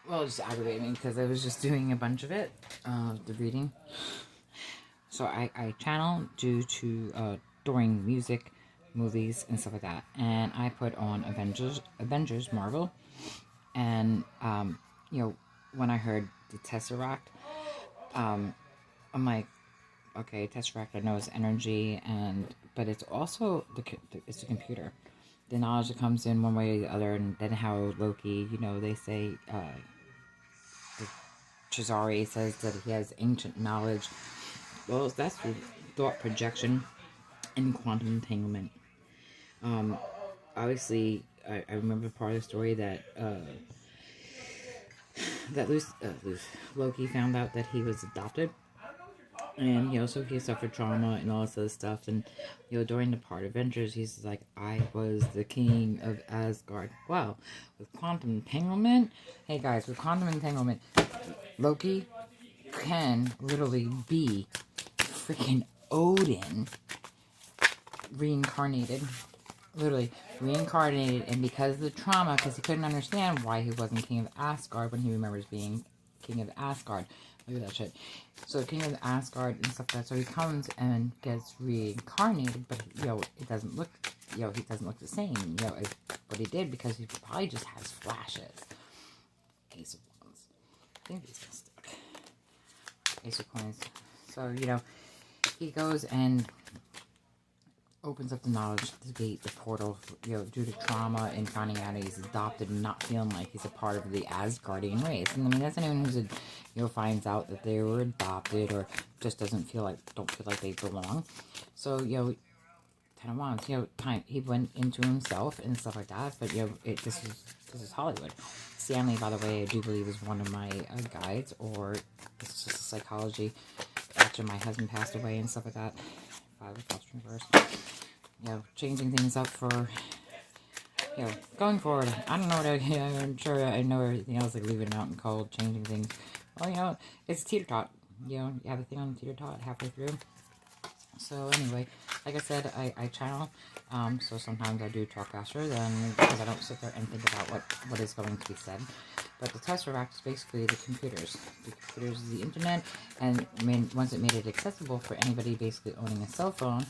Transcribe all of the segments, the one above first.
well, it's aggravating because I was just doing a bunch of it, the reading. So I channel due to during music, movies, and stuff like that. And I put on Avengers Marvel. And, when I heard the Tesseract, I'm like, okay, Tesseract, I know it's energy, but it's also it's a computer. The knowledge that comes in one way or the other, and then how Loki, they say, Cesare says that he has ancient knowledge. Well, that's the thought projection and quantum entanglement. Um, Obviously, I remember part of the story that Loki found out that he was adopted, and so he suffered trauma and all this other stuff. And during the part of Avengers, he's like, I was the king of Asgard. Wow, with quantum entanglement, hey guys, with quantum entanglement, Loki can literally be freaking Odin reincarnated. Literally reincarnated, and because of the trauma, because he couldn't understand why he wasn't king of Asgard when he remembers being king of Asgard. Look at that shit. So king of Asgard and stuff like that. So he comes and gets reincarnated, but it doesn't look, he doesn't look the same, as what he did, because he probably just has flashes. Ace of Wands. I think these are stuck. Ace of Coins. So he goes and opens up the knowledge, the gate, the portal, due to trauma and finding out he's adopted and not feeling like he's a part of the Asgardian race. And I mean, that's anyone who's finds out that they were adopted or just don't feel like they belong. So, Ten of Wands, he went into himself and stuff like that. But this is Hollywood. Stanley, by the way, I do believe is one of my guides, or it's just psychology after my husband passed away and stuff like that. Five of Cups reversed. Changing things up for, going forward. I don't know what I'm sure I know everything else, like leaving it out in cold, changing things. Well, it's teeter-tot. You have a thing on teeter-tot halfway through. So anyway, like I said, I channel, so sometimes I do talk faster because I don't sit there and think about what is going to be said. But the Tesseract is basically the computers. The computers is the internet, and once it made it accessible for anybody basically owning a cell phone,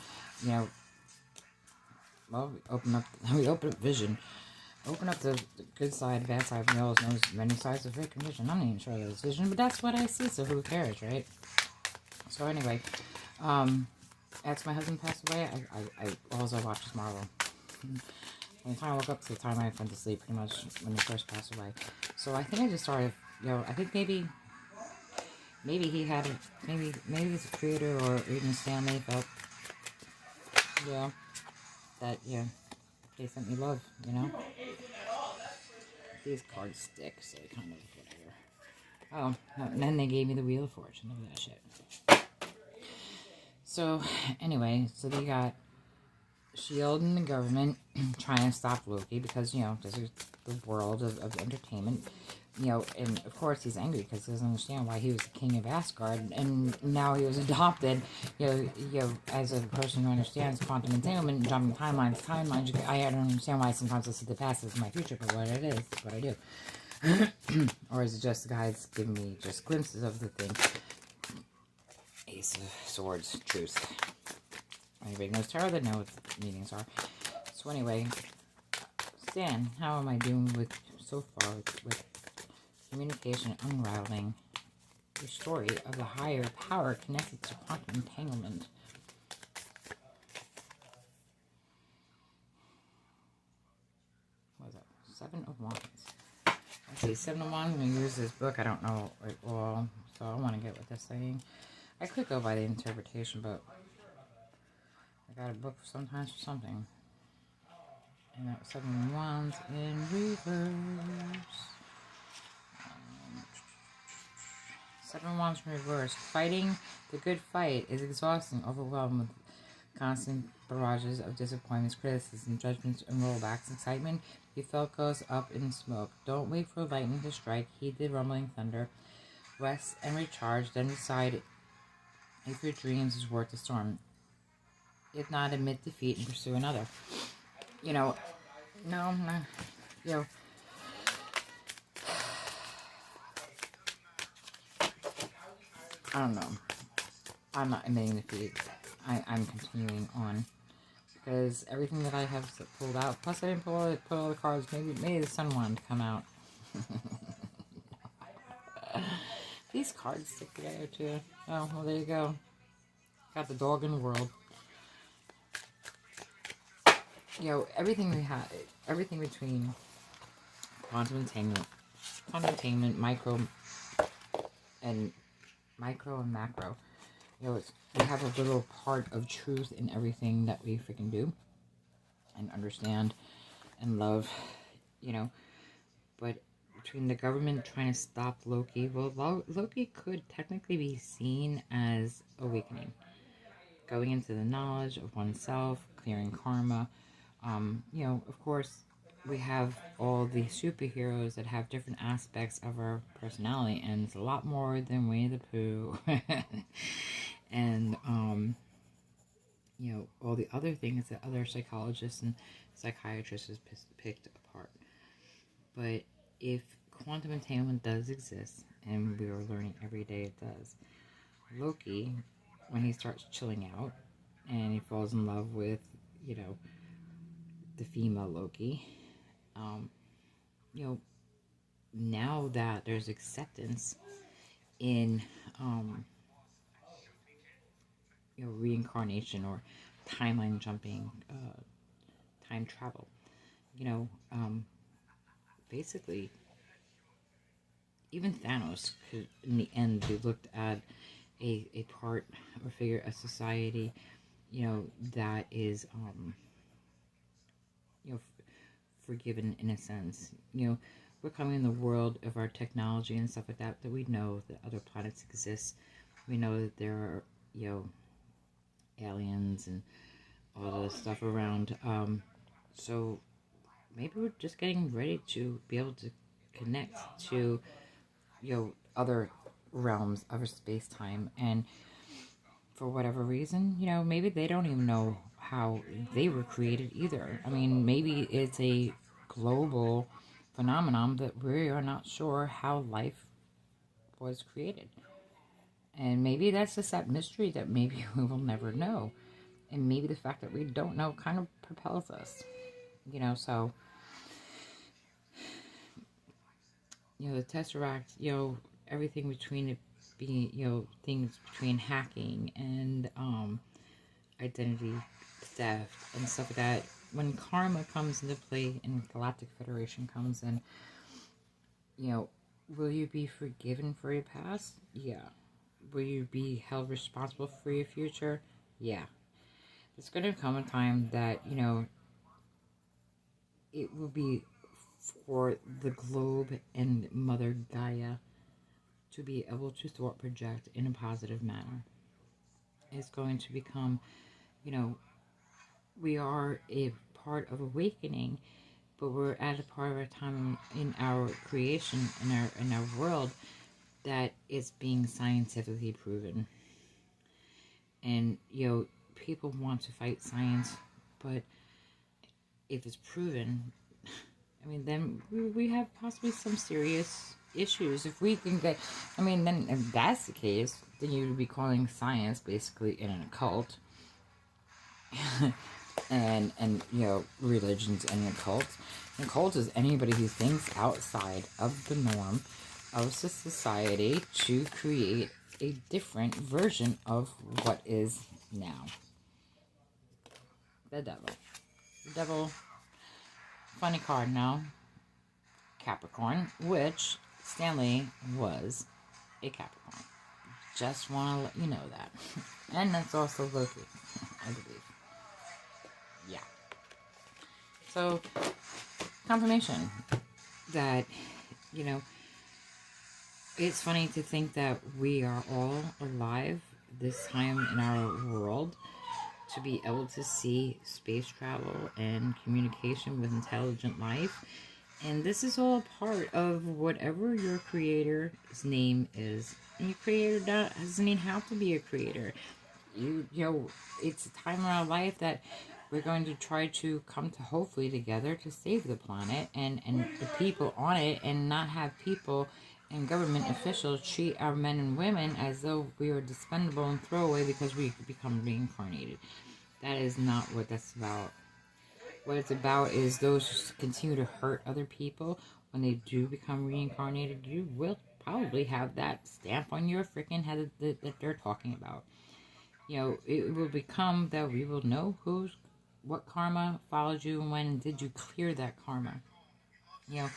well, we open up vision. Open up the good side, bad side. We always knows many sides of freaking vision. I'm not even sure there's vision, but that's what I see, so who cares, right? So anyway, after my husband passed away, I also watched Marvel. From the time I woke up to the time I went to sleep, pretty much when he first passed away. So I think I just started, I think maybe he had maybe the creator or even Stanley felt, that, they sent me love, These cards stick, so kind of whatever. Oh, and then they gave me the Wheel of Fortune. Look at that shit. So, anyway, so they got S.H.I.E.L.D. and the government trying to stop Loki because, this is the world of entertainment. And of course he's angry because he doesn't understand why he was the king of Asgard and now he was adopted. As a person who understands quantum entanglement and jumping timelines, I don't understand why sometimes I see the past as my future, but what it is what I do. Or is it just the guys giving me just glimpses of the thing? Ace of Swords, truth. Anybody knows tarot, they know what the meanings are. So anyway, Stan, how am I doing so far with communication unraveling the story of the higher power connected to quantum entanglement? What was that? Seven of Wands. Let's see, Seven of Wands. I'm going to use this book. I don't know it well, so I want to get what they're saying. I could go by the interpretation, but I got a book sometimes for something. And that was Seven of Wands in reverse. Seven of Wands in reverse. Fighting the good fight is exhausting, overwhelmed with constant barrages of disappointments, criticism, judgments, and rollbacks. Excitement you felt goes up in smoke. Don't wait for lightning to strike. Heed the rumbling thunder. Rest and recharge, then decide if your dreams is worth the storm. If not, admit defeat and pursue another. No, I don't know. I'm not admitting defeat. I'm continuing on. Because everything that I have pulled out, plus I didn't put all the cards, maybe the sun wanted to come out. These cards stick together too. Oh, well there you go. Got the dog in the world. You know, everything we have, everything between quantum entertainment, micro and macro. You know, we have a little part of truth in everything that we freaking do and understand and love, you know. But between the government trying to stop Loki, well, Loki could technically be seen as awakening, going into the knowledge of oneself, clearing karma. You know, of course, we have all the superheroes that have different aspects of our personality, and it's a lot more than Winnie the Pooh. And, you know, all the other things that other psychologists and psychiatrists have picked apart. But if quantum entanglement does exist, and we are learning every day it does, Loki, when he starts chilling out, and he falls in love with, you know, the female Loki, you know, now that there's acceptance in, you know, reincarnation or timeline jumping, time travel, you know, basically, even Thanos could, in the end, be looked at a part or figure of society, you know, that is, you know, forgiven in a sense. You know, we're coming in the world of our technology and stuff like that, that we know that other planets exist. We know that there are, you know, aliens and all the stuff around. So maybe we're just getting ready to be able to connect to, you know, other realms of space-time. And for whatever reason, you know, maybe they don't even know how they were created either. I mean, maybe it's a global phenomenon that we are not sure how life was created. And maybe that's just that mystery that maybe we will never know. And maybe the fact that we don't know kind of propels us. You know, so, you know, the Tesseract, you know, everything between it being, you know, things between hacking and identity theft and stuff like that. When karma comes into play and Galactic Federation comes in, you know, will you be forgiven for your past? Yeah. Will you be held responsible for your future? Yeah. There's going to come a time that, you know, it will be for the globe and Mother Gaia to be able to thwart project in a positive manner. It's going to become, you know, we are a part of awakening, but we're at a part of our time in our creation, in our world, that it's being scientifically proven. And, you know, people want to fight science, but if it's proven, I mean, then we have possibly some serious issues. If we can get, I mean, then if that's the case, then you would be calling science basically an occult. and you know, religions and a cult. An occult is anybody who thinks outside of the norm of society to create a different version of what is now. The devil. The devil. Funny card now. Capricorn, which Stanley was a Capricorn. Just want to let you know that. And that's also Loki, I believe. Yeah. So, confirmation that, you know, it's funny to think that we are all alive this time in our world to be able to see space travel and communication with intelligent life. And this is all part of whatever your creator's name is. And your creator doesn't even have to be a creator. You know, it's a time in our life that we're going to try to come to hopefully together to save the planet and the people on it, and not have people and government officials treat our men and women as though we are dispensable and throwaway because we become reincarnated. That is not what that's about. What it's about is those who continue to hurt other people. When they do become reincarnated, you will probably have that stamp on your freaking head that they're talking about. You know, it will become that we will know what karma followed you and when, and did you clear that karma. You know,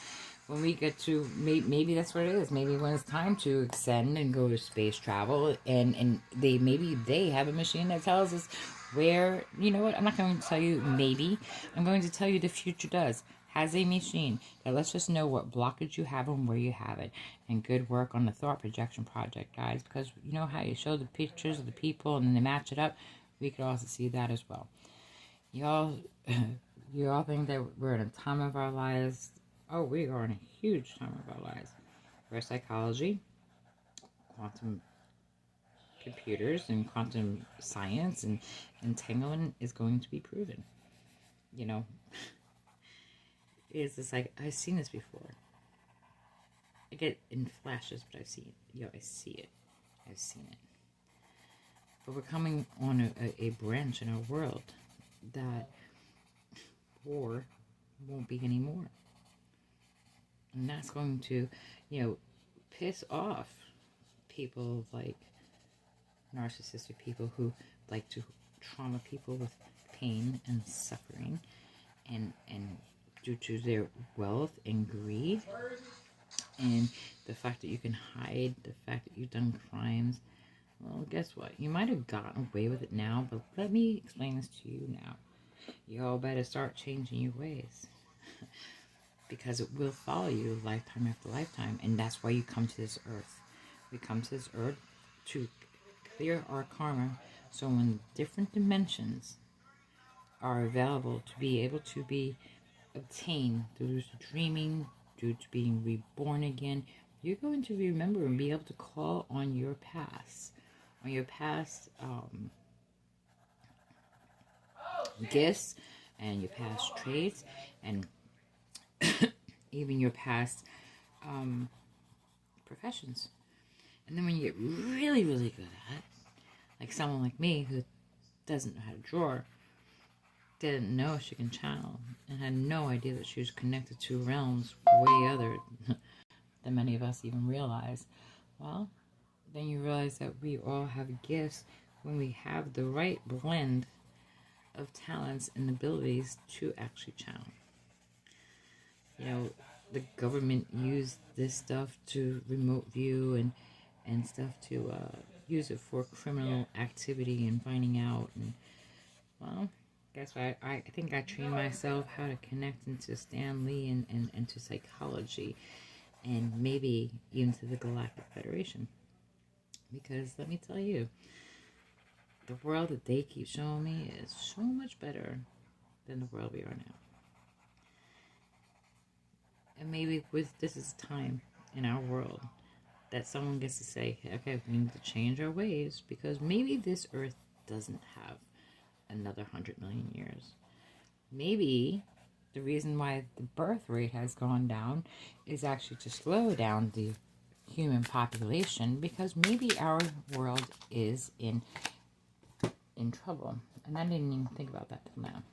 when we get to, maybe that's what it is. Maybe when it's time to ascend and go to space travel, and maybe they have a machine that tells us where, you know what, I'm not going to tell you maybe, I'm going to tell you the future has a machine that lets us know what blockage you have and where you have it. And good work on the thought projection project, guys, because you know how you show the pictures of the people and then they match it up. We could also see that as well. Y'all think that we're in a time of our lives. Oh, we are in a huge time of our lives where psychology, quantum computers, and quantum science and entanglement is going to be proven. You know, it's just like, I've seen this before. I get in flashes, but I've seen it. I see it. I've seen it. But we're coming on a branch in our world that war won't be anymore. And that's going to, piss off people like narcissistic people who like to trauma people with pain and suffering and due to their wealth and greed and the fact that you can hide the fact that you've done crimes. Well, guess what? You might have gotten away with it now, but let me explain this to you now. Y'all better start changing your ways. Because it will follow you lifetime after lifetime. And that's why you come to this earth. We come to this earth to clear our karma. So when different dimensions are available to be able to be obtained through dreaming, due to being reborn again, you're going to remember and be able to call on your past. On your past gifts and your past traits and even your past professions. And then when you get really, really good at it, like someone like me who doesn't know how to draw, didn't know she can channel, and had no idea that she was connected to realms way other than many of us even realize. Well, then you realize that we all have gifts when we have the right blend of talents and abilities to actually channel. The government used this stuff to remote view and stuff to use it for criminal activity and finding out. And, well, guess what? I think I trained myself how to connect into Stan Lee and to psychology and maybe even to the Galactic Federation. Because let me tell you, the world that they keep showing me is so much better than the world we are now. And maybe this is time in our world that someone gets to say, okay, we need to change our ways because maybe this earth doesn't have another 100 million years. Maybe the reason why the birth rate has gone down is actually to slow down the human population because maybe our world is in trouble. And I didn't even think about that till now.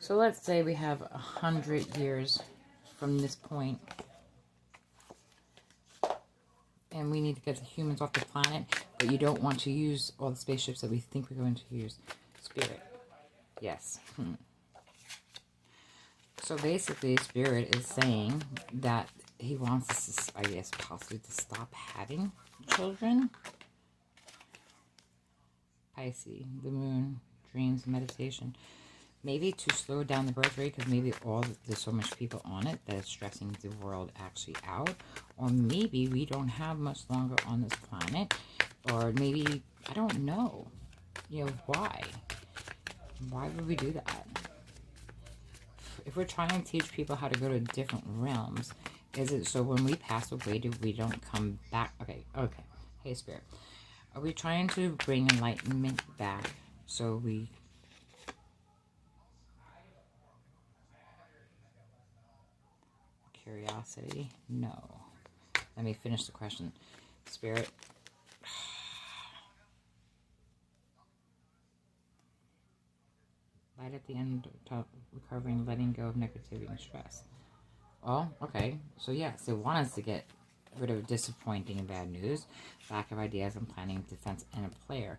So let's say we have 100 years from this point, and we need to get the humans off the planet, but you don't want to use all the spaceships that we think we're going to use. Spirit. Yes. So basically, Spirit is saying that he wants us, I guess, possibly to stop having children. Pisces, the moon, dreams, meditation. Maybe to slow down the birth rate because maybe there's so much people on it that it's stressing the world actually out. Or maybe we don't have much longer on this planet. Or maybe, I don't know. Why? Why would we do that? If we're trying to teach people how to go to different realms, is it so when we pass away, we don't come back? Okay. Hey, Spirit. Are we trying to bring enlightenment back so we... Curiosity? No. Let me finish the question. Spirit. Light at the end of recovering, letting go of negativity and stress. Oh, okay. So yes, they want us to get rid of disappointing and bad news, lack of ideas and planning, defense, and a player.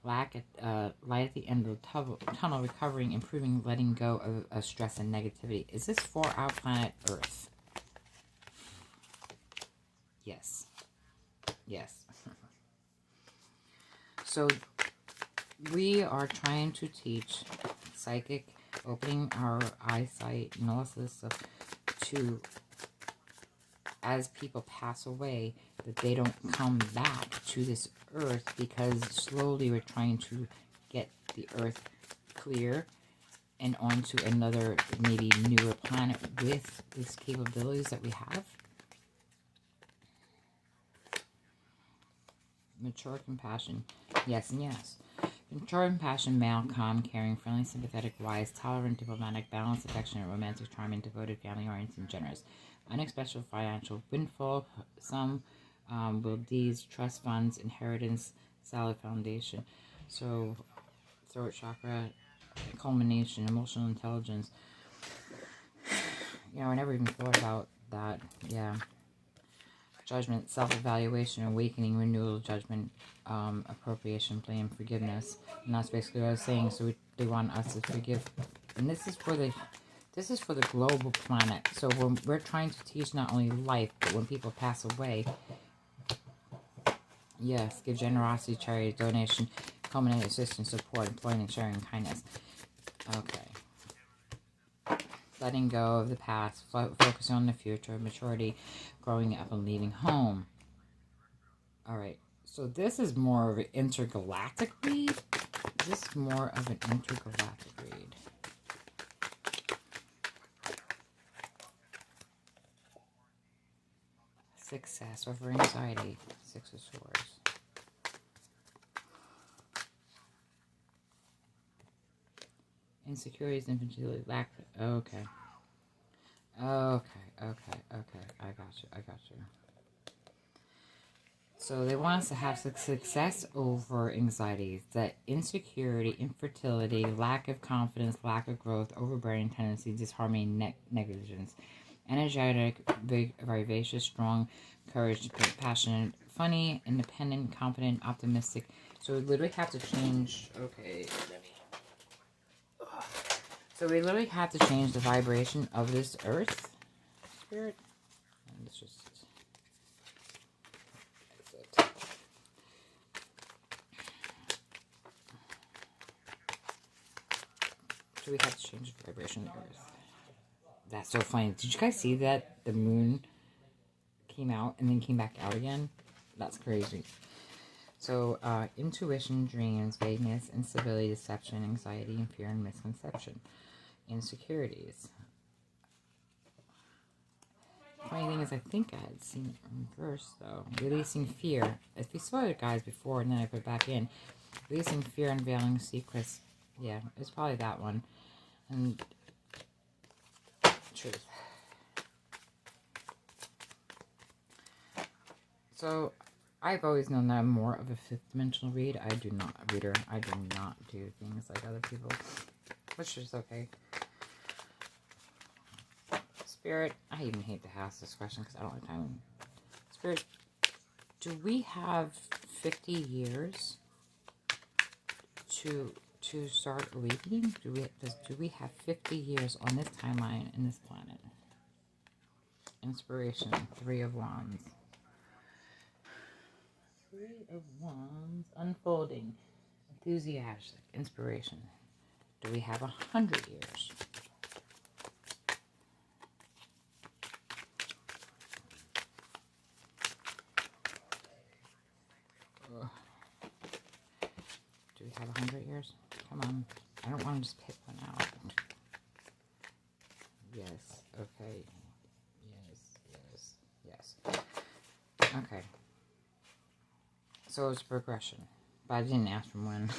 Light at the end of the tunnel, recovering, improving, letting go of stress and negativity. Is this for our planet Earth? Yes. Yes. So we are trying to teach psychic, opening our eyesight and all this stuff to, as people pass away, that they don't come back to this earth, because slowly we're trying to get the earth clear and onto another, maybe newer planet with these capabilities that we have. Mature compassion. Yes and yes. Mature compassion, male, calm, caring, friendly, sympathetic, wise, tolerant, diplomatic, balanced, affectionate, romantic, charming, devoted, family-oriented, and generous. Unexpected financial windfall, some will deeds, trust funds, inheritance, solid foundation. So, throat chakra, culmination, emotional intelligence. You know, I never even thought about that. Yeah. Judgment, self-evaluation, awakening, renewal, judgment, appropriation, blame, forgiveness. And that's basically what I was saying. So they want us to forgive. And this is for the global planet. So when we're trying to teach not only life, but when people pass away, yes, give generosity, charity, donation, culminating assistance, support, employment, sharing, kindness. Okay. Letting go of the past, focusing on the future, maturity, growing up and leaving home. Alright, so this is more of an intergalactic read. This is more of an intergalactic read. Success over anxiety. Six of Swords. Insecurities, infantility, lack. Okay. Okay. I got you. So they want us to have success over anxieties, that insecurity, infertility, lack of confidence, lack of growth, overbearing tendency, disharmony, negligence. Energetic, big, vivacious, strong, courage, passionate, funny, independent, confident, optimistic. So we literally have to change. Okay, let me. So we literally have to change the vibration of this earth, spirit. And let's just. So we have to change the vibration of the earth. That's so funny. Did you guys see that the moon came out and then came back out again? That's crazy. So, intuition, dreams, vagueness, instability, deception, anxiety, and fear and misconception. Insecurities. Funny thing is, I think I had seen it in reverse, though. Releasing fear. If we saw it, guys, before, and then I put it back in. Releasing fear, unveiling secrets. Yeah, it's probably that one. And truth. So, I've always known that I'm more of a fifth dimensional reader. I do not do things like other people, which is okay. Spirit, I even hate to ask this question because I don't have time. Spirit, do we have 50 years to start awakening? Do we have 50 years on this timeline in this planet? Inspiration, Three of Wands. Three of Wands, unfolding, enthusiastic, inspiration. Do we have 100 years? Do we have 100 years? Come on. I don't want to just pick one out. Yes. Okay. Yes. Okay. So it's progression. But I didn't ask from when.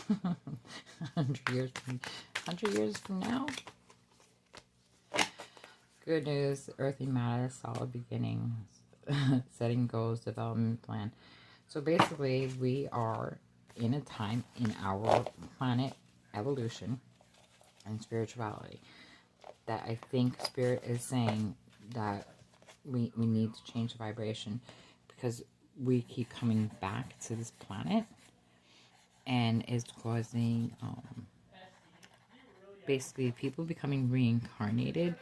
100 years from now? Good news. Earthly matter. Solid beginnings. setting goals, development plan. So basically, we are in a time in our planet evolution and spirituality that I think Spirit is saying that we need to change the vibration, because we keep coming back to this planet, and it's causing basically people becoming reincarnated,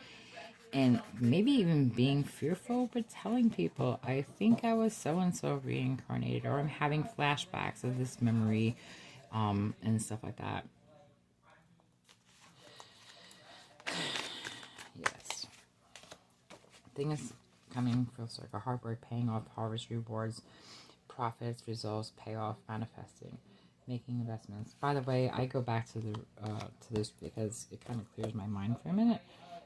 and maybe even being fearful, but telling people, I think I was so-and-so reincarnated, or I'm having flashbacks of this memory, and stuff like that. Yes. Thing is coming full circle. Hard work paying off, harvest rewards, profits, results, payoff, manifesting, making investments. By the way, I go back to the to this because it kind of clears my mind for a minute.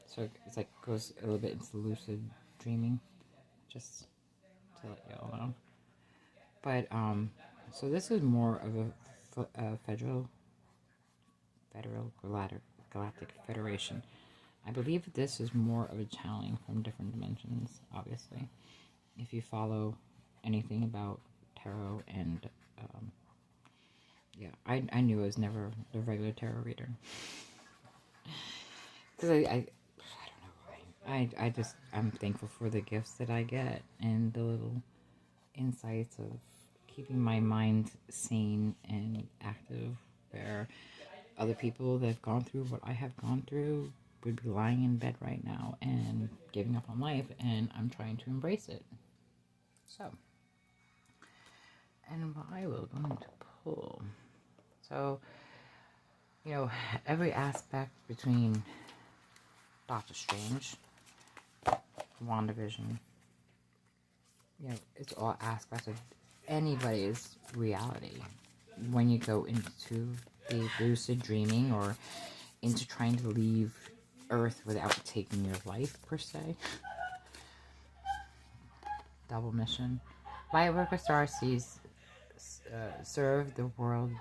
So it's like goes a little bit into lucid dreaming, just to let you all know. But so this is more of a federal galactic federation. I believe this is more of a channeling from different dimensions, obviously. If you follow anything about tarot and, yeah, I knew I was never the regular tarot reader. Because I don't know why. I'm thankful for the gifts that I get and the little insights of keeping my mind sane and active, where other people that have gone through what I have gone through would be lying in bed right now and giving up on life, and I'm trying to embrace it. So, and I will going to pull. So, you know, every aspect between Doctor Strange, WandaVision, you know, it's all aspects of anybody's reality. When you go into the lucid dreaming or into trying to leave Earth without taking your life, per se. Double mission. Lightworker Starseeds serve the world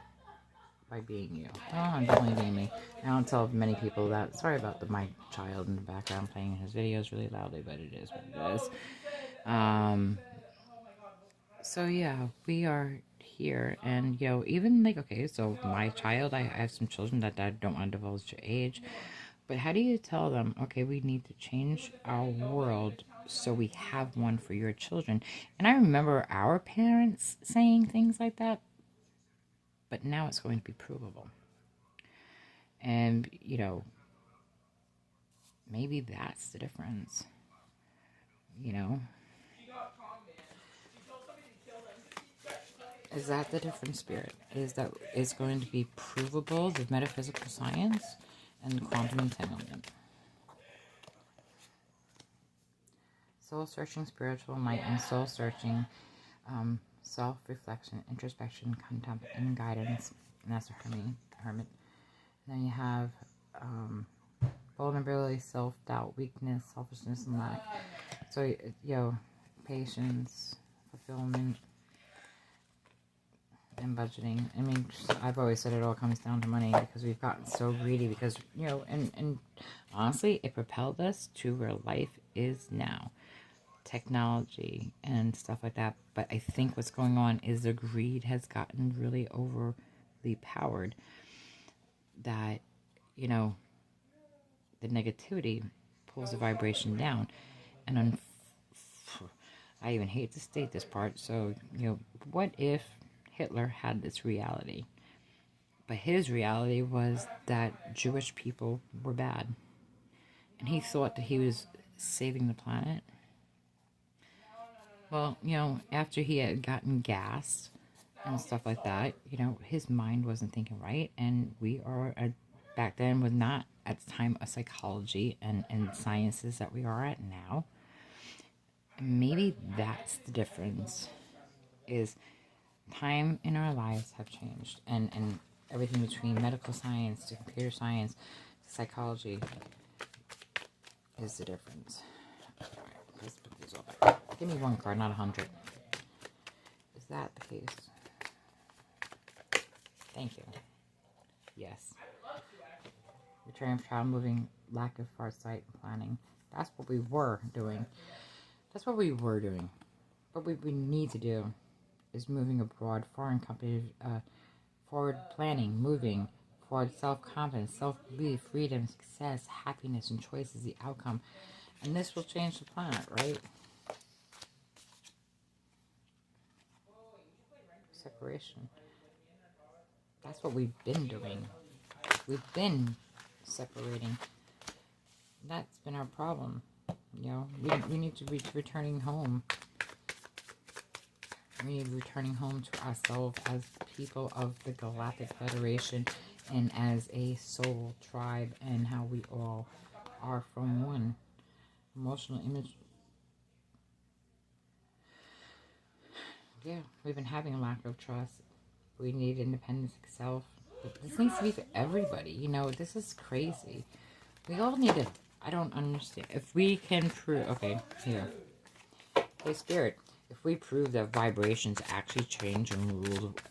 by being you. Oh, I'm definitely being me. I don't tell many people that. Sorry about my child in the background playing his videos really loudly, but it is what it is. So yeah, we are here, and you know, even like, okay, so my child, I have some children that I don't want to divulge their age, but how do you tell them, okay, we need to change our world so we have one for your children? And I remember our parents saying things like that, but now it's going to be provable. And, you know, maybe that's the difference, you know? Is that the different Spirit? Is that it's going to be provable, the metaphysical science and quantum entanglement. Soul-searching spiritual light and soul-searching self-reflection, introspection, contempt, and guidance. And that's a hermit. And then you have vulnerability, self-doubt, weakness, selfishness, and lack. So, you know, patience, fulfillment, and budgeting. I mean, I've always said it all comes down to money, because we've gotten so greedy, because, you know, and honestly, it propelled us to where life is now. Technology and stuff like that. But I think what's going on is the greed has gotten really overly powered, that, you know, the negativity pulls the vibration down. And I even hate to state this part, so, you know, what if Hitler had this reality, but his reality was that Jewish people were bad, and he thought that he was saving the planet? Well, you know, after he had gotten gassed and stuff like that, you know, his mind wasn't thinking right, and we are back then was not at the time of psychology and sciences that we are at now. Maybe that's the difference, is time in our lives have changed, and everything between medical science to computer science to psychology is the difference. Alright, let's put these all back. Give me one card, not 100. Is that the case? Thank you. Yes. Return of child moving, lack of foresight and planning. That's what we were doing. That's what we were doing. What we need to do is moving abroad, foreign companies, forward planning, moving forward, self-confidence, self-belief, freedom, success, happiness, and choice is the outcome. And this will change the planet, right? Separation. That's what we've been doing. We've been separating. That's been our problem. You know, we need to be returning home. We need returning home to ourselves as people of the Galactic Federation and as a soul tribe, and how we all are from one. Emotional image. Yeah, we've been having a lack of trust. We need independence of self. But this needs to be for everybody. You know, this is crazy. We all need it. I don't understand. If we can prove... Okay, here. Hey, Spirit. If we prove that vibrations actually change and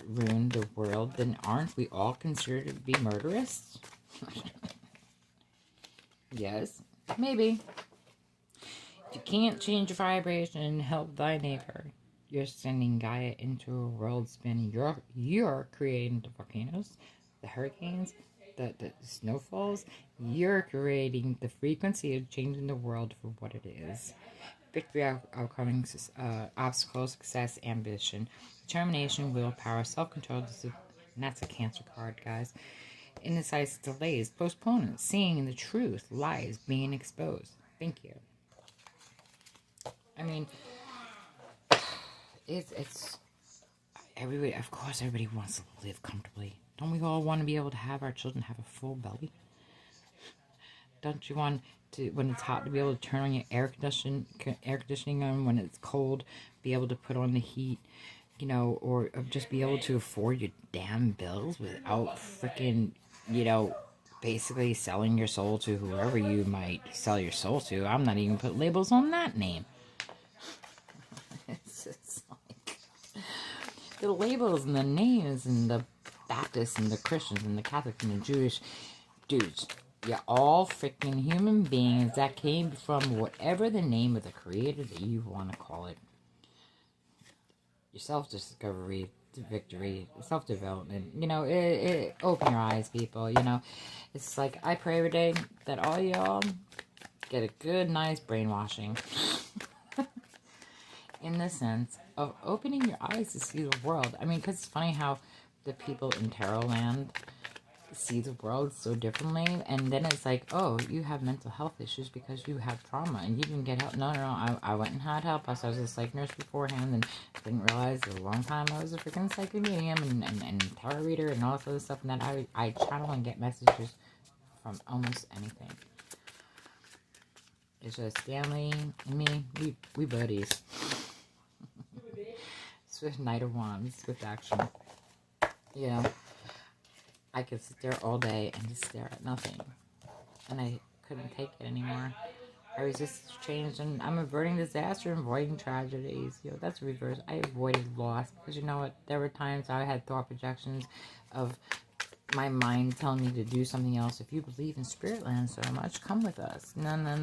ruin the world, then aren't we all considered to be murderous? Yes, maybe. If you can't change your vibration and help thy neighbor, you're sending Gaia into a world spin. You're creating the volcanoes, the hurricanes, the snowfalls. You're creating the frequency of changing the world for what it is. Victory, outcoming obstacles, success, ambition, determination, willpower, self-control. And that's a Cancer card, guys. Insights, delays, postponements, seeing the truth, lies being exposed. Thank you. I mean, it's everybody. Of course, everybody wants to live comfortably. Don't we all want to be able to have our children have a full belly? Don't you want to, when it's hot, to be able to turn on your air conditioning on? When it's cold, be able to put on the heat, you know, or just be able to afford your damn bills without freaking, you know, basically selling your soul to whoever you might sell your soul to. I'm not even put labels on that name. It's just like the labels and the names and the Baptists and the Christians and the Catholics and the Jewish dudes. You're all freaking human beings that came from whatever the name of the creator that you want to call it. Your self-discovery, victory, self-development. You know, open your eyes, people. You know, it's like I pray every day that all y'all get a good, nice brainwashing. In the sense of opening your eyes to see the world. I mean, because it's funny how the people in Tarot Land see the world so differently, and then it's like, oh, you have mental health issues because you have trauma and you didn't get help. No, I went and had help. I was a psych nurse beforehand and didn't realize a long time I was a freaking psychic medium and tarot reader and all this other stuff, and that I channel and get messages from almost anything. It's just Stanley and me, we buddies. Swift Knight of Wands, swift action. Yeah. I could sit there all day and just stare at nothing. And I couldn't take it anymore. I resist change, and I'm averting disaster and avoiding tragedies. You know, that's reverse. I avoided loss because, you know what, there were times I had thought projections of my mind telling me to do something else. If you believe in spirit land so much, come with us. No, not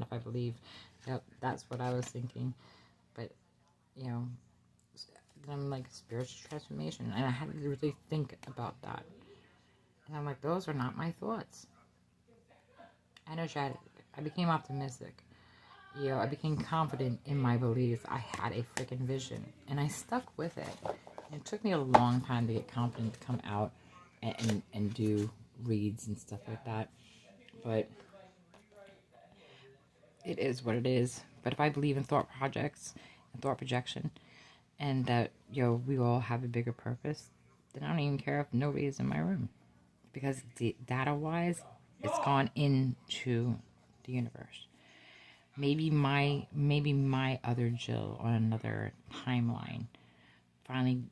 if I believe. Yep, that's what I was thinking. But, you know, I'm like spiritual transformation, and I had to really think about that. And I'm like, those are not my thoughts. Energetic. I became optimistic. You know, I became confident in my beliefs. I had a freaking vision, and I stuck with it. And it took me a long time to get confident to come out and do reads and stuff like that. But it is what it is. But if I believe in thought projects and thought projection, and that, you know, we all have a bigger purpose, then I don't even care if nobody is in my room. Because data-wise, it's gone into the universe. Maybe my other Jill on another timeline finally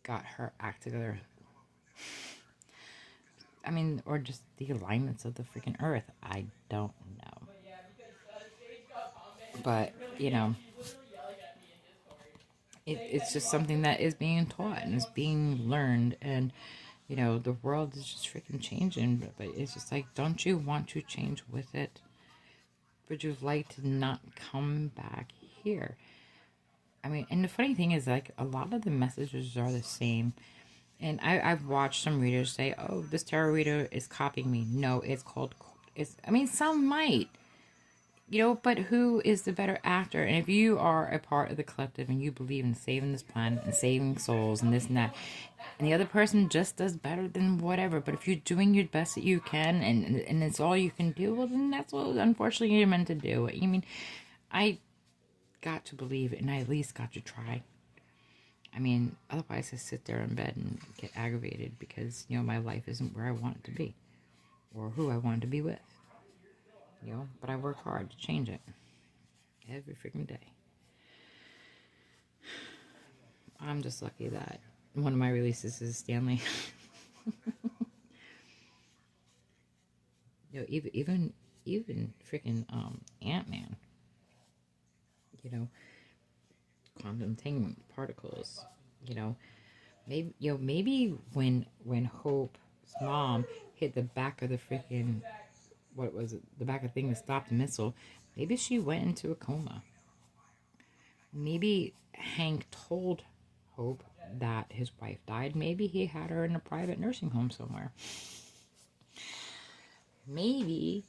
got her act together. I mean, or just the alignments of the freaking earth. I don't know. But, you know, it's just something that is being taught and is being learned, and, you know, the world is just freaking changing, but it's just like, don't you want to change with it? would you like to not come back here? I mean, and the funny thing is, like, a lot of the messages are the same. And I've watched some readers say, oh, this tarot reader is copying me. No, I mean, some might, but who is the better actor? And if you are a part of the collective and you believe in saving this planet and saving souls and this and that, and the other person just does better than whatever, but if you're doing your best that you can and it's all you can do, well, then that's what unfortunately you're meant to do. I mean, I got to believe it, and I at least got to try. I mean, otherwise I sit there in bed and get aggravated because, my life isn't where I want it to be or who I want it to be with. But I work hard to change it every freaking day. I'm just lucky that one of my releases is Stanley. Even freaking Ant-Man. Quantum entanglement particles. Maybe when Hope's mom hit the back of the freaking, what was it? The back of the thing that stopped the missile. Maybe she went into a coma. Maybe Hank told Hope that his wife died. Maybe he had her in a private nursing home somewhere. Maybe,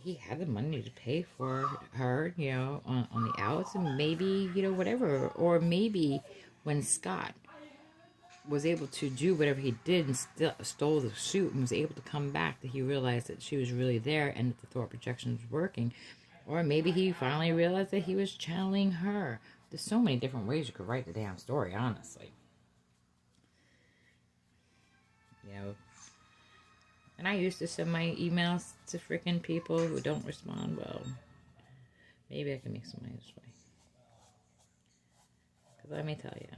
he had the money to pay for her, on the outs, and maybe, whatever. Or maybe when Scott was able to do whatever he did and stole the suit and was able to come back, that he realized that she was really there and that the thought projection was working. Or maybe he finally realized that he was channeling her. There's so many different ways you could write the damn story, honestly. And I used to send my emails to freaking people who don't respond well. Maybe I can make some money this way. Because let me tell you,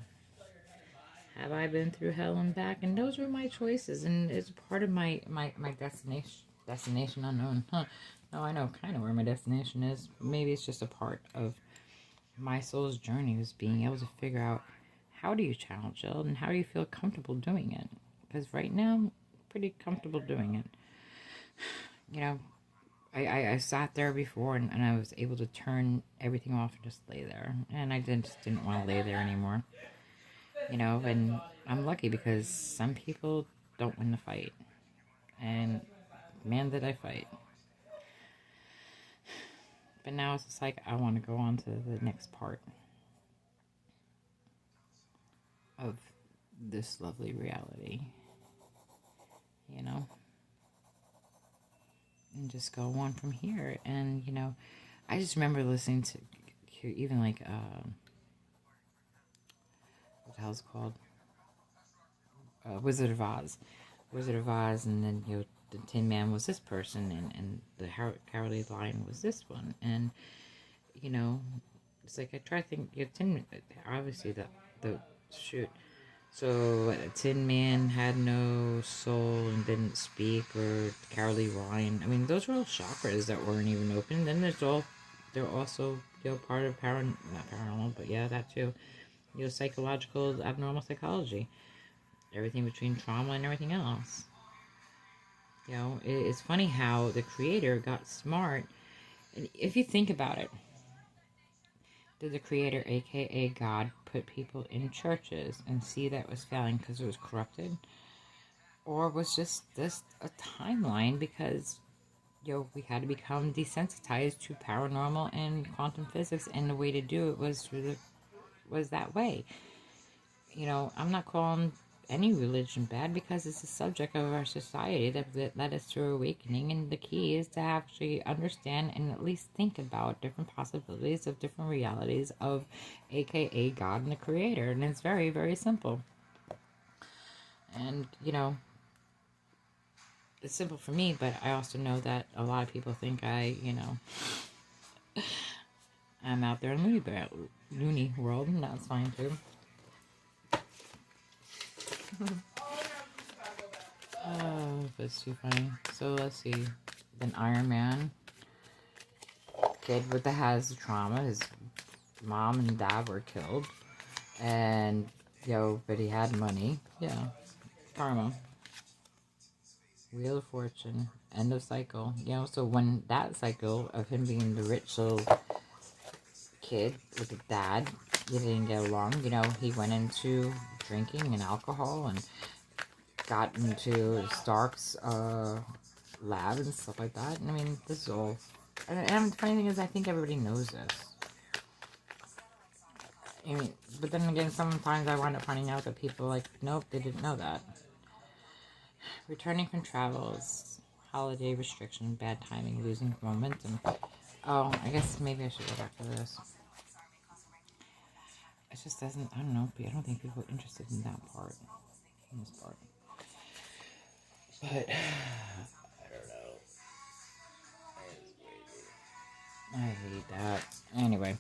have I been through hell and back? And those were my choices. And it's part of my destination unknown. No, I know kind of where my destination is. Maybe it's just a part of my soul's journey, was being able to figure out, how do you channel Jill and how do you feel comfortable doing it? Because right now, I'm pretty comfortable doing it. I sat there before and I was able to turn everything off and just lay there. And I just didn't want to lay there anymore. And I'm lucky because some people don't win the fight. And man, did I fight. But now it's just like, I want to go on to the next part of this lovely reality. And just go on from here. And, I just remember listening to even like, what the hell's it called? Wizard of Oz. And then, the Tin Man was this person, and the Cowardly Lion was this one. And, it's like I try to think, Tin, obviously shoot. So, Tin Man had no soul and didn't speak, or the Cowardly Lion. I mean, those were all chakras that weren't even open. Then they're also, part of not paranormal, but yeah, that too. Psychological, abnormal psychology. Everything between trauma and everything else. It's funny how the creator got smart. And if you think about it, did the creator, aka God, put people in churches and see that was failing because it was corrupted? Or was just this a timeline because, we had to become desensitized to paranormal and quantum physics, and the way to do it was that way. I'm not calling any religion bad because it's a subject of our society that led us to awakening, and the key is to actually understand and at least think about different possibilities of different realities of aka God and the creator. And it's very, very simple. And it's simple for me, but I also know that a lot of people think I'm out there in loony world, and that's fine too. Oh, that's too funny. So let's see. Then Iron Man, kid has the trauma. His mom and dad were killed, and but he had money. Yeah, karma. Wheel of Fortune, end of cycle. You know, so when that cycle of him being the rich little kid with the dad, they didn't get along. You know, he went into drinking and alcohol and got into Stark's lab and stuff like that. And I mean, this is all. And the funny thing is, I think everybody knows this. I mean, but then again, sometimes I wind up finding out that people are like, nope, they didn't know that. Returning from travels, holiday restriction, bad timing, losing momentum. Oh, I guess maybe I should go back to this. It just doesn't, I don't know, I don't think people are interested in that part, in this part. But, I don't know. I hate that. Anyway,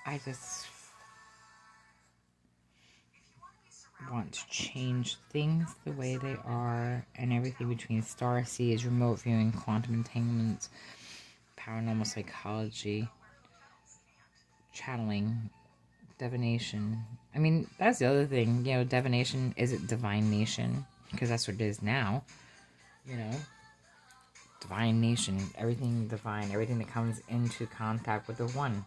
I just want to change things the way they are, and everything between star seeds, remote viewing, quantum entanglements, paranormal psychology, channeling, divination. I mean, that's the other thing, you know, divination, is it divine nation? Because that's what it is now, you know. Divine nation, everything divine, everything that comes into contact with the one.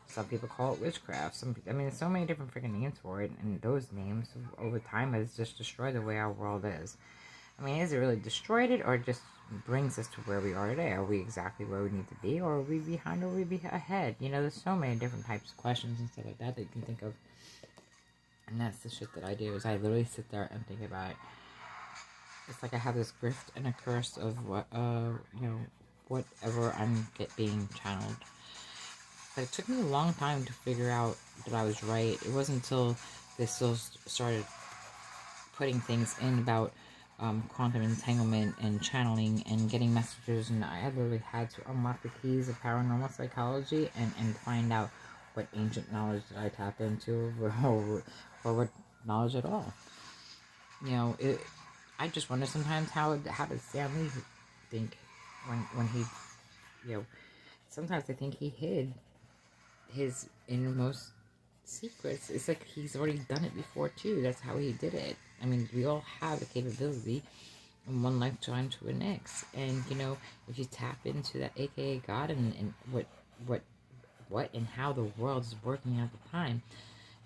Some people call it witchcraft. I mean, there's so many different freaking names for it, and those names over time has just destroyed the way our world is. I mean, is it really destroyed it, or just brings us to where we are today? Are we exactly where we need to be, or are we behind, or are we ahead? You know, there's so many different types of questions and stuff like that you can think of. And that's the shit that I do, is I literally sit there and think about it. It's like I have this gift and a curse of what, you know, whatever I'm being channeled. But it took me a long time to figure out that I was right. It wasn't until they still started putting things in about quantum entanglement and channeling and getting messages, and I literally had to unlock the keys of paranormal psychology and find out what ancient knowledge that I tapped into, or what knowledge at all. You know, I just wonder sometimes how does Stanley think when he, you know, sometimes I think he hid his innermost secrets. It's like he's already done it before too. That's how he did it. I mean, we all have the capability in one lifetime to the next. And you know, if you tap into that AKA God and what and how the world is working at the time,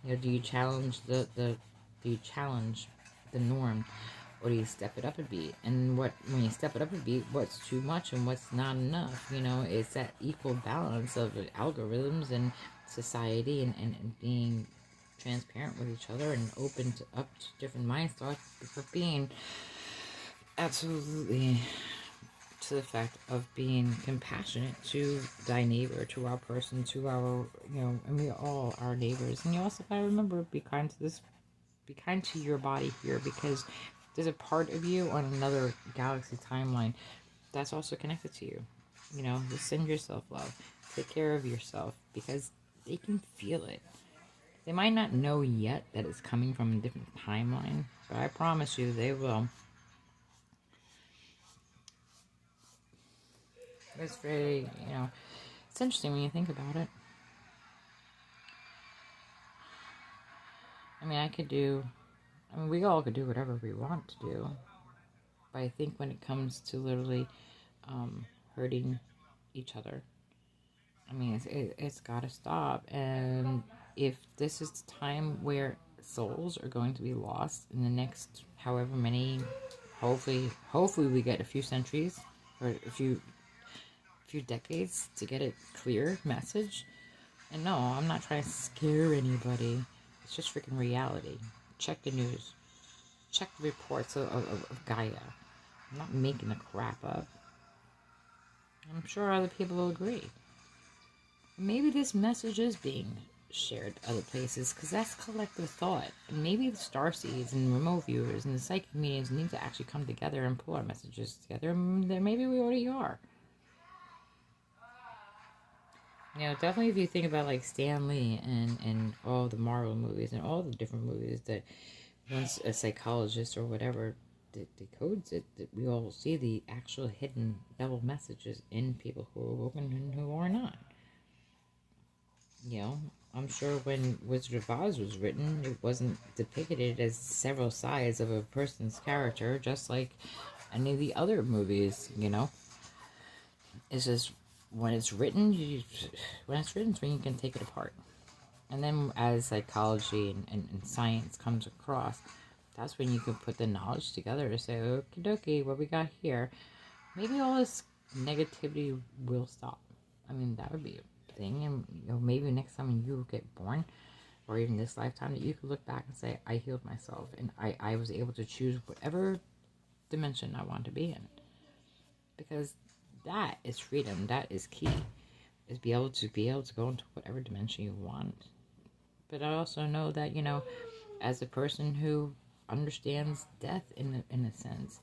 you know, do you challenge the do you challenge the norm, or do you step it up a beat? And when you step it up a beat, what's too much and what's not enough? You know, it's that equal balance of algorithms and society, and being transparent with each other and open up to different mind thoughts, but being absolutely to the fact of being compassionate to thy neighbor, to our person, to our, you know, and we all are neighbors. And you also gotta remember, be kind to your body here, because there's a part of you on another galaxy timeline that's also connected to you. You know, just send yourself love. Take care of yourself, because they can feel it. They might not know yet that it's coming from a different timeline, but I promise you they will. It's very, you know, it's interesting when you think about it. I mean, we all could do whatever we want to do. But I think when it comes to literally hurting each other, I mean, it's got to stop. And if this is the time where souls are going to be lost in the next however many, hopefully we get a few centuries or a few decades to get a clear message. And no, I'm not trying to scare anybody. It's just freaking reality. Check the news. Check the reports of Gaia. I'm not making the crap up. I'm sure other people will agree. Maybe this message is being shared other places, because that's collective thought. And maybe the starseeds and remote viewers and the psychic mediums need to actually come together and pull our messages together. Maybe we already are. You know, definitely if you think about like Stan Lee and all the Marvel movies and all the different movies that once a psychologist or whatever decodes it, that we all see the actual hidden double messages in people who are open and who are not. You know, I'm sure when Wizard of Oz was written, it wasn't depicted as several sides of a person's character, just like any of the other movies, you know? It's just when it's written, it's when you can take it apart. And then as psychology and science comes across, that's when you can put the knowledge together to say, okie dokie, what we got here. Maybe all this negativity will stop. I mean, that would be a thing. And maybe next time you get born, or even this lifetime, that you could look back and say, I healed myself. And I was able to choose whatever dimension I want to be in. Because that is freedom. That is key. Is be able to go into whatever dimension you want. But I also know that, as a person who understands death in a sense,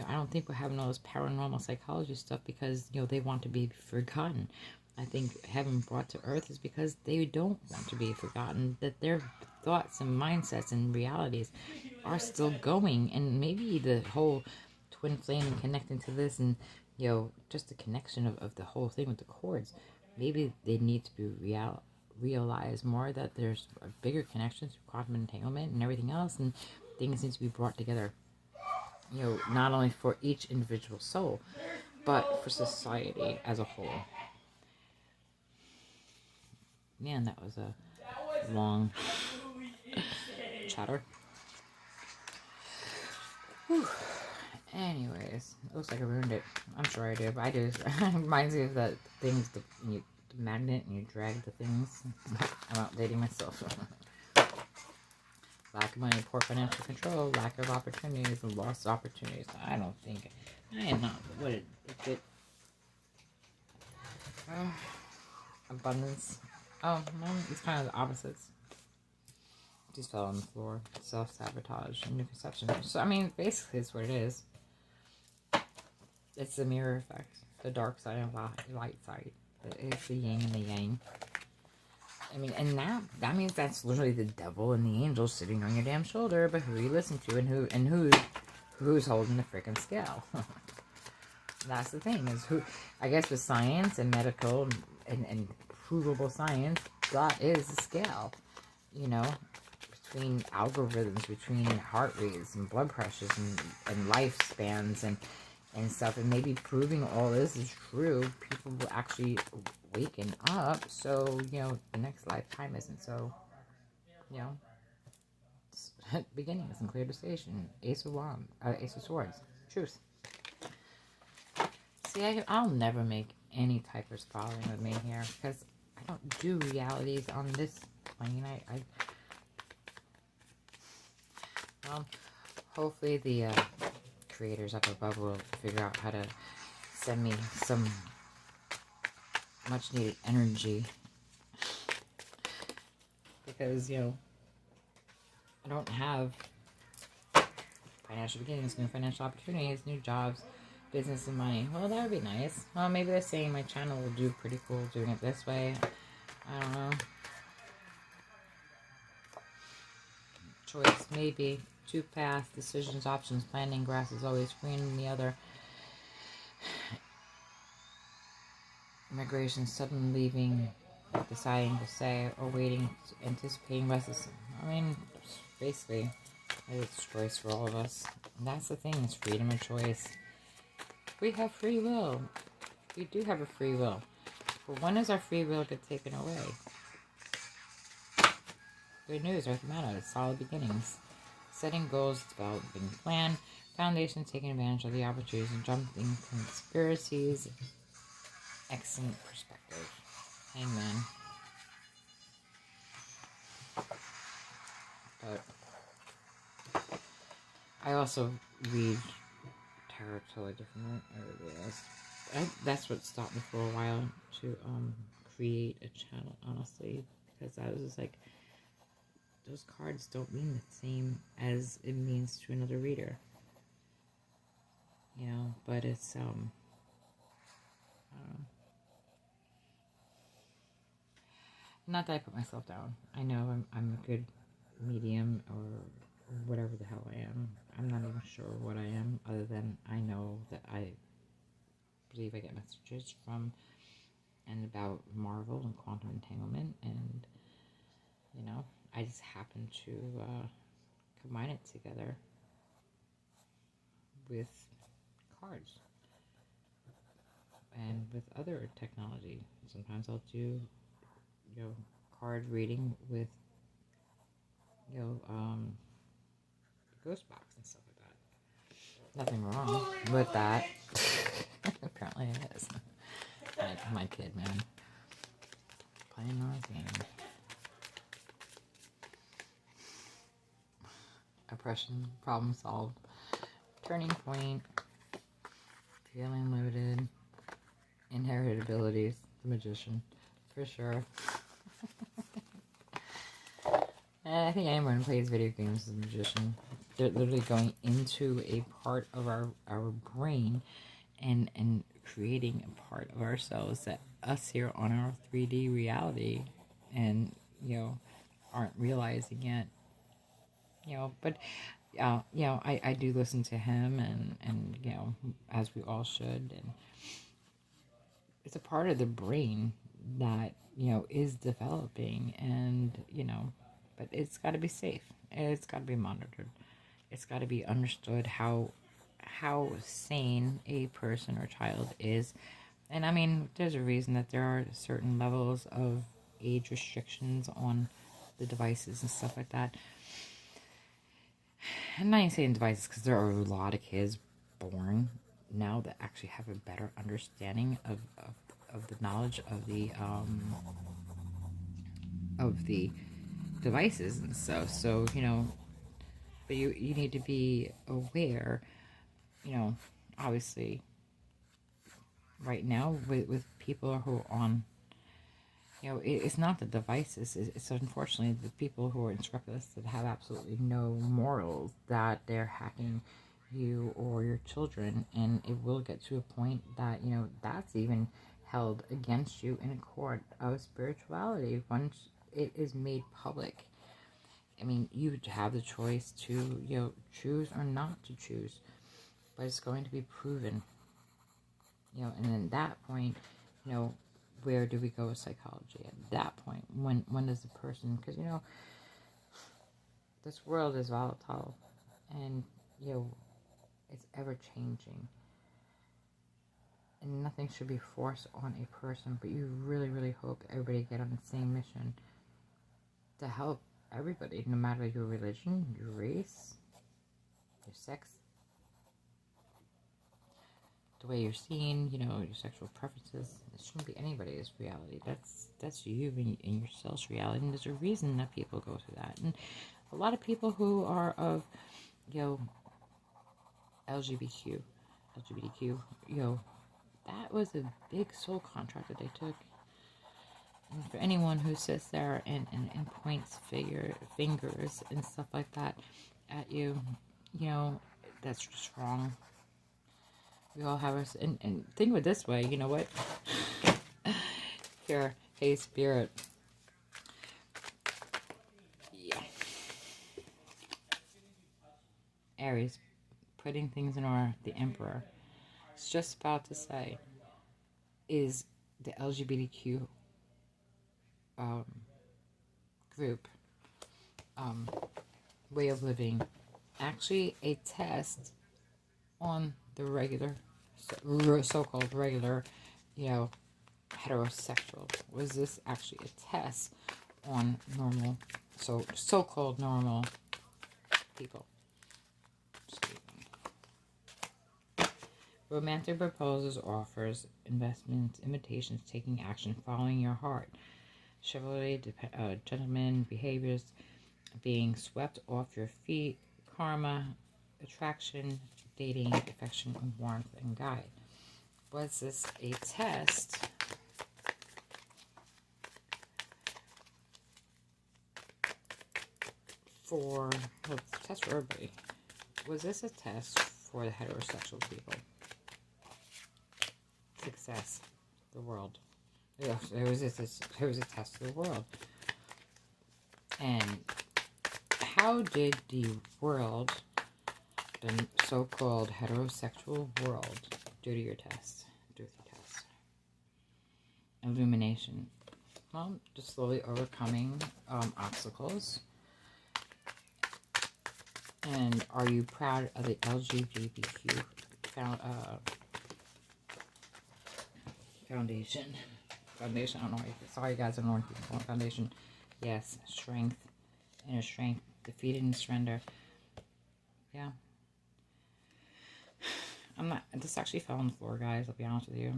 I don't think we're having all this paranormal psychology stuff because, they want to be forgotten. I think heaven brought to earth is because they don't want to be forgotten, that their thoughts and mindsets and realities are still going. And maybe the whole twin flame and connecting to this and, just the connection of the whole thing with the chords, maybe they need to be realize more that there's a bigger connection through quantum entanglement and everything else, and things need to be brought together, not only for each individual soul, but for society as a whole. Man, that was a long chatter. Whew. Anyways, it looks like I ruined it. I'm sure I did, but I do. It reminds me of that things, the magnet, and you drag the things. I'm outdating myself. Lack of money, poor financial control, lack of opportunities, and lost opportunities. I don't think I am not. What it abundance. Oh no, it's kind of the opposites. Just fell on the floor. Self-sabotage and new perception. So I mean, basically, it's what it is. It's the mirror effect, the dark side and light side. It's the yin and the yang. I mean, and that means that's literally the devil and the angel sitting on your damn shoulder. But who you listen to and who's holding the freaking scale? That's the thing, is who. I guess with science and medical and provable science, that is the scale. Between algorithms, between heart rates and blood pressures and lifespans and stuff, and maybe proving all this is true, people will actually waken up. So, the next lifetime isn't so, beginnings and clear decision. Ace of Swords. Truth. See, I'll never make any type of following with me here because I don't do realities on this plane. Well, hopefully the creators up above will figure out how to send me some much needed energy, because I don't have financial beginnings, new financial opportunities, new jobs, business, and money. Well, that would be nice. Well, maybe they're saying my channel will do pretty cool doing it this way. I don't know. Choice, maybe. Two paths, decisions, options, planning. Grass is always green than the other. Migration, sudden leaving, deciding to stay, or waiting, anticipating, restless. I mean, basically, it's choice for all of us. And that's the thing, is freedom of choice. We have free will. We do have a free will. But when does our free will get taken away? Good news, Arithmeta, solid beginnings. Setting goals, developing plan, foundation, taking advantage of the opportunities, and jumping conspiracies. Excellent perspective. Hangman. But I also read tarot totally different. That's what stopped me for a while to create a channel, honestly, because I was just like, those cards don't mean the same as it means to another reader. But it's I don't know. Not that I put myself down. I know I'm a good medium or whatever the hell I am. I'm not even sure what I am, other than I know that I believe I get messages from and about Marvel and quantum entanglement, and You know, I just happen to combine it together with cards and with other technology. Sometimes I'll do, card reading with, ghost box and stuff like that. Nothing wrong with that. Apparently it is. My kid, man. Playing our game. Oppression, problem solved. Turning point. Feeling limited. Inherited abilities. The magician. For sure. And I think anyone who plays video games is a magician. They're literally going into a part of our brain and creating a part of ourselves that us here on our 3D reality and, aren't realizing yet. But, I do listen to him and, as we all should. And it's a part of the brain that, is developing and, but it's got to be safe. It's got to be monitored. It's got to be understood how sane a person or child is. And I mean, there's a reason that there are certain levels of age restrictions on the devices and stuff like that. I'm not even saying devices because there are a lot of kids born now that actually have a better understanding of the knowledge of the devices and stuff. So, but you need to be aware, obviously right now with people who are on, it's not the devices, it's unfortunately the people who are unscrupulous that have absolutely no morals that they're hacking you or your children, and it will get to a point that, that's even held against you in a court of spirituality once it is made public. I mean, you have the choice to, choose or not to choose, but it's going to be proven, and at that point, where do we go with psychology? At that point, when does the person, because, this world is volatile, and, it's ever changing, and nothing should be forced on a person, but you really, really hope everybody get on the same mission to help everybody, no matter your religion, your race, your sex, the way you're seen, your sexual preferences. It shouldn't be anybody's reality. That's you and yourself's reality, and there's a reason that people go through that. And a lot of people who are of, LGBTQ, that was a big soul contract that they took. And for anyone who sits there and points fingers and stuff like that at you, that's just wrong. We all have us, and think of it this way, you know what? Here, hey spirit. Yeah. Aries, putting things in order, the Emperor. It's just about to say, is the LGBTQ group way of living actually a test on the regular, so-called regular, heterosexual? Was this actually a test on normal, so-called normal people? Romantic proposals, offers, investments, invitations, taking action, following your heart. Chivalry, gentleman behaviors, being swept off your feet, karma, attraction, dating, affection, and warmth, and guide. Was this a test for, test for everybody? Was this a test for the heterosexual people? Success, the world. It was a test of the world. And how did the world, the so-called heterosexual world, do to your test? Do with your test. Illumination. Well, just slowly overcoming obstacles. And are you proud of the LGBTQ foundation? Foundation, I don't know. Sorry, guys, I don't know what people call it. Foundation. Yes, strength, inner strength, defeated and surrender. Yeah. I'm not, this actually fell on the floor, guys, I'll be honest with you.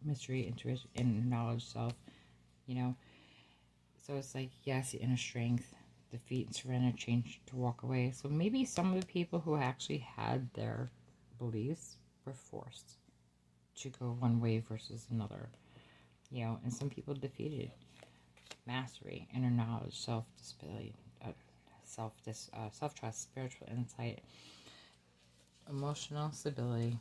Mystery, intuition, and knowledge, self, you know. So it's like, yes, the inner strength, defeat and surrender, change to walk away. So maybe some of the people who actually had their beliefs were forced to go one way versus another, you know, and some people defeated mastery, inner knowledge, self-disability, self-trust, spiritual insight, emotional stability,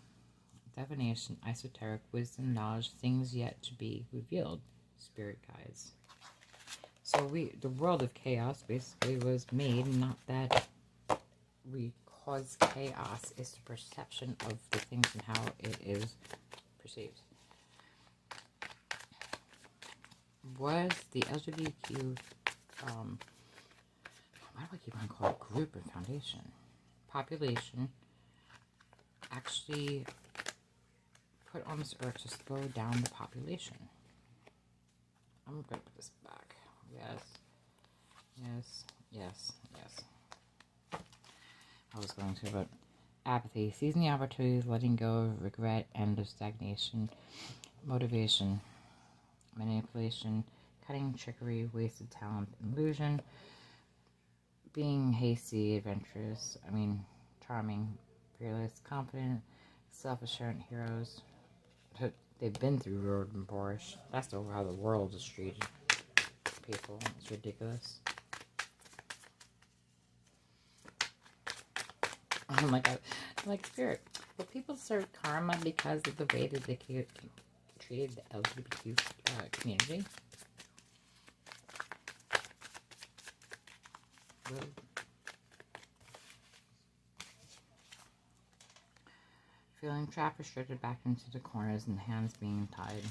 divination, esoteric, wisdom, knowledge, things yet to be revealed, spirit guides. So the world of chaos basically was made, not that we cause chaos, it's the perception of the things and how it is perceived. Was the LGBTQ, why do I keep on calling it group and foundation? Population actually put on this earth to slow down the population. I'm going to put this back. Yes. Yes. Yes. Yes. I was going to, but apathy. Seizing the opportunities, letting go of regret, end of stagnation. Motivation. Manipulation. Cutting, trickery, wasted talent, illusion. Being hasty, adventurous. Charming, fearless, confident, self-assured heroes. They've been through road and Porsche. That's how the world is treated. People, it's ridiculous. I'm like spirit. But people serve karma because of the way that they treated the LGBTQ community. Really? Feeling trapped, restricted back into the corners and hands being tied.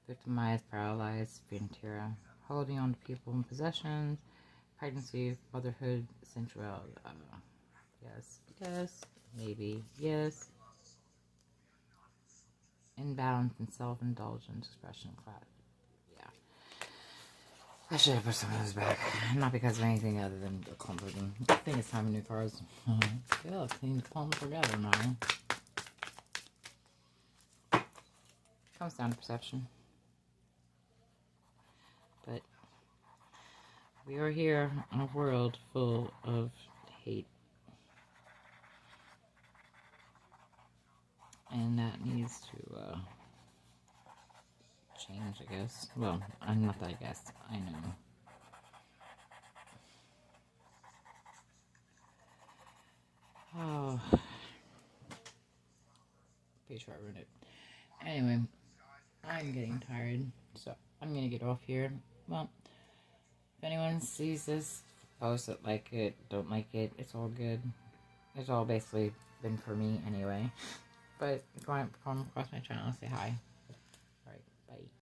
Victimized, paralyzed, Ventira. Holding on to people and possessions. Pregnancy, motherhood, sensuality. Yes, yes, maybe, yes. Imbalance and self-indulgence, expression, class. Yeah. I should have put some of those back. Not because of anything other than the comforting. I think it's time for new cards. Yeah, let's clean the palm together now. Comes down to perception. But we are here in a world full of hate. And that needs to change, I guess. Well, not that I guess. I know. Oh. Pretty sure I ruined it. Anyway, I'm getting tired. So, I'm going to get off here. Well, if anyone sees this, post it, like it, don't like it, it's all good. It's all basically been for me anyway. But if you want to come across my channel, say hi. Alright, bye.